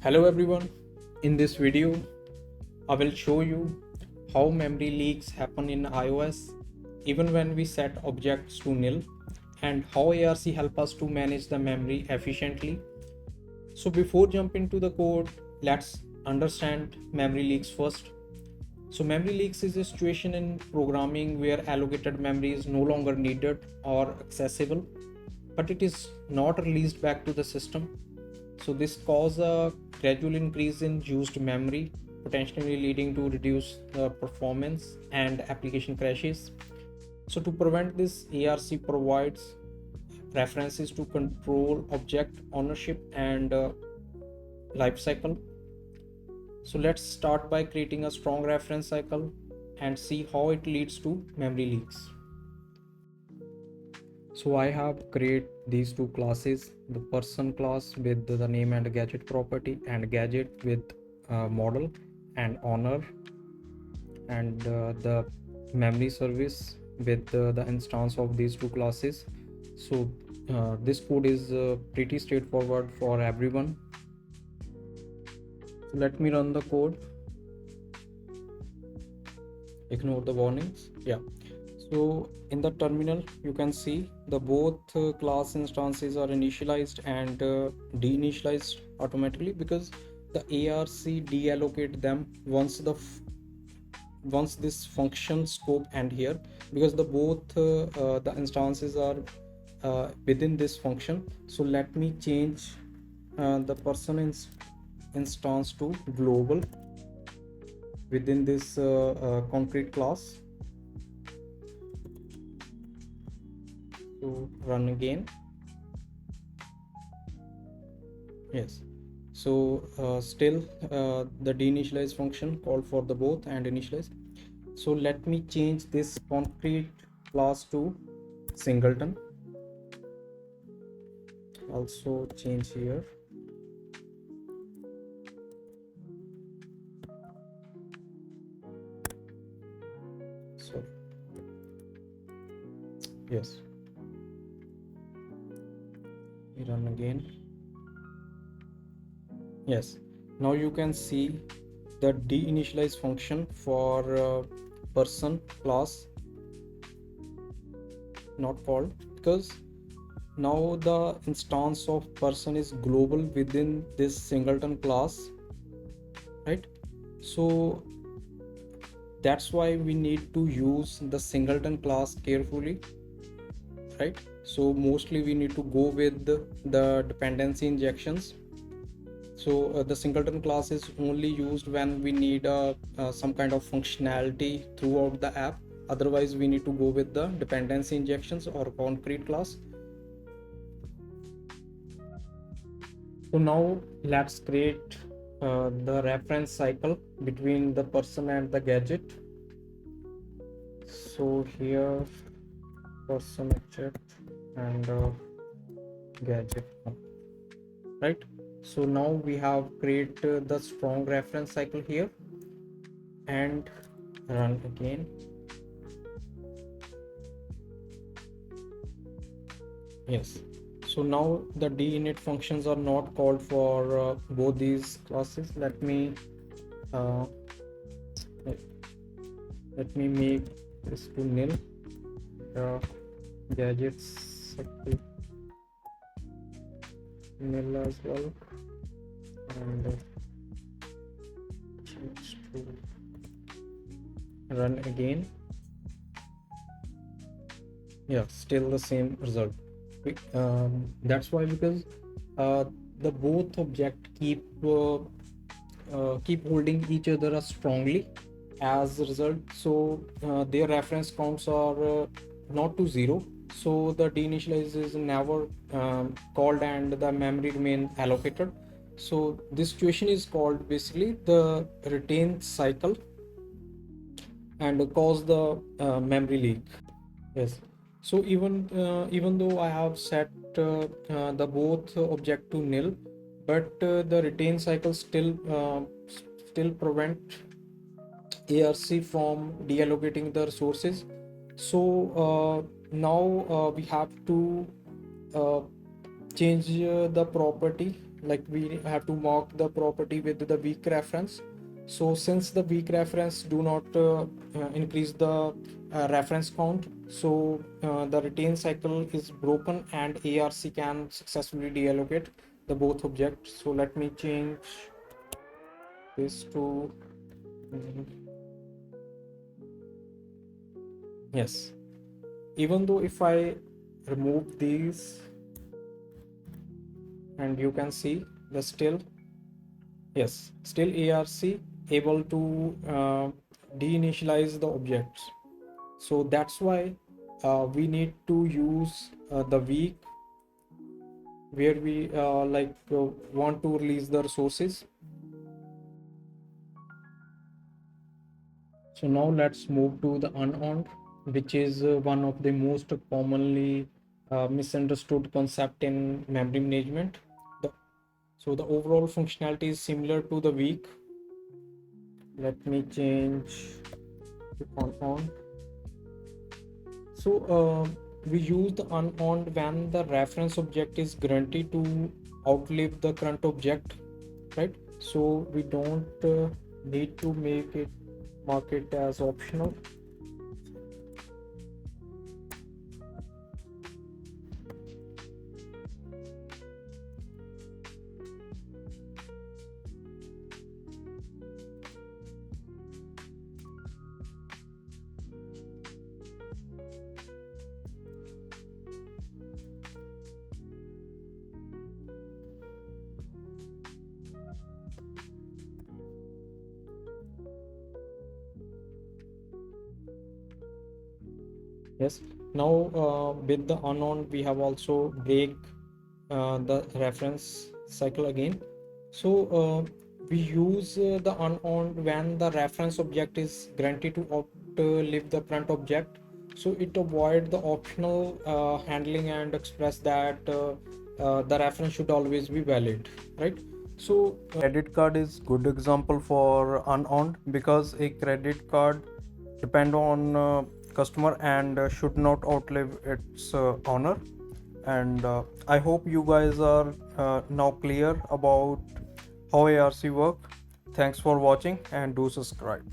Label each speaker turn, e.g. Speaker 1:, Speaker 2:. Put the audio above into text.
Speaker 1: Hello everyone, in this video I will show you how memory leaks happen in iOS even when we set objects to nil and how ARC help us to manage the memory efficiently. So before jumping to the code, let's understand memory leaks first. So memory leaks is a situation in programming where allocated memory is no longer needed or accessible, but it is not released back to the system. So this causes a gradual increase in used memory, potentially leading to reduced performance and application crashes. So to prevent this, ARC provides references to control object ownership and lifecycle. So let's start by creating a strong reference cycle and see how it leads to memory leaks. So I have created these two classes, the person class with the name and gadget property, and gadget with model and owner, and the memory service with the instance of these two classes. So this code is pretty straightforward for everyone. So let me run the code. Ignore the warnings. Yeah. So in the terminal, you can see the both class instances are initialized and deinitialized automatically because the ARC deallocate them once this function scope end here, because the both the instances are within this function. So let me change the person instance to global within this concrete class. To run again. Yes. So still the deinitialize function called for the both and initialize. So let me change this concrete class to singleton. Also change here. So yes, we run again. Yes, now you can see the deinitialize function for person class not called because now the instance of person is global within this singleton class, right? So that's why we need to use the singleton class carefully, right? So mostly we need to go with the dependency injections. So the singleton class is only used when we need some kind of functionality throughout the app. Otherwise we need to go with the dependency injections or concrete class. So now let's create the reference cycle between the person and the gadget. So here person object and gadget, right? So now we have created the strong reference cycle here and run again. Yes. So now the deinit functions are not called for both these classes. Let me make this to nil. Gadgets nil as well, and change to run again. Yeah, still the same result. That's why, because the both object keep holding each other strongly as a result. So their reference counts are not to zero. So the deinitialize is never called and the memory remain allocated. So this situation is called basically the retain cycle and cause the memory leak. Yes. So even though I have set the both object to nil, but the retain cycle still prevent ARC from deallocating the resources. So now we have to change the property like we have to mark the property with the weak reference. So since the weak reference do not increase the reference count, so the retain cycle is broken and ARC can successfully deallocate the both objects. So let me change this to yes. Even though if I remove these, and you can see the still, yes, still ARC able to deinitialize the objects. So that's why we need to use the weak where we want to release the resources. So now let's move to the unowned, which is one of the most commonly misunderstood concept in memory management. So the overall functionality is similar to the weak. Let me change to unowned. So we use the unowned when the reference object is guaranteed to outlive the current object, right? So we don't need to mark it as optional. Yes. Now with the unknown, we have also break the reference cycle again. So we use the unowned when the reference object is granted to outlive the current object. So it avoid the optional handling and express that the reference should always be valid, right? So credit card is good example for unowned because a credit card depend on customer and should not outlive its owner. And I hope you guys are now clear about how ARC work. Thanks for watching and do subscribe.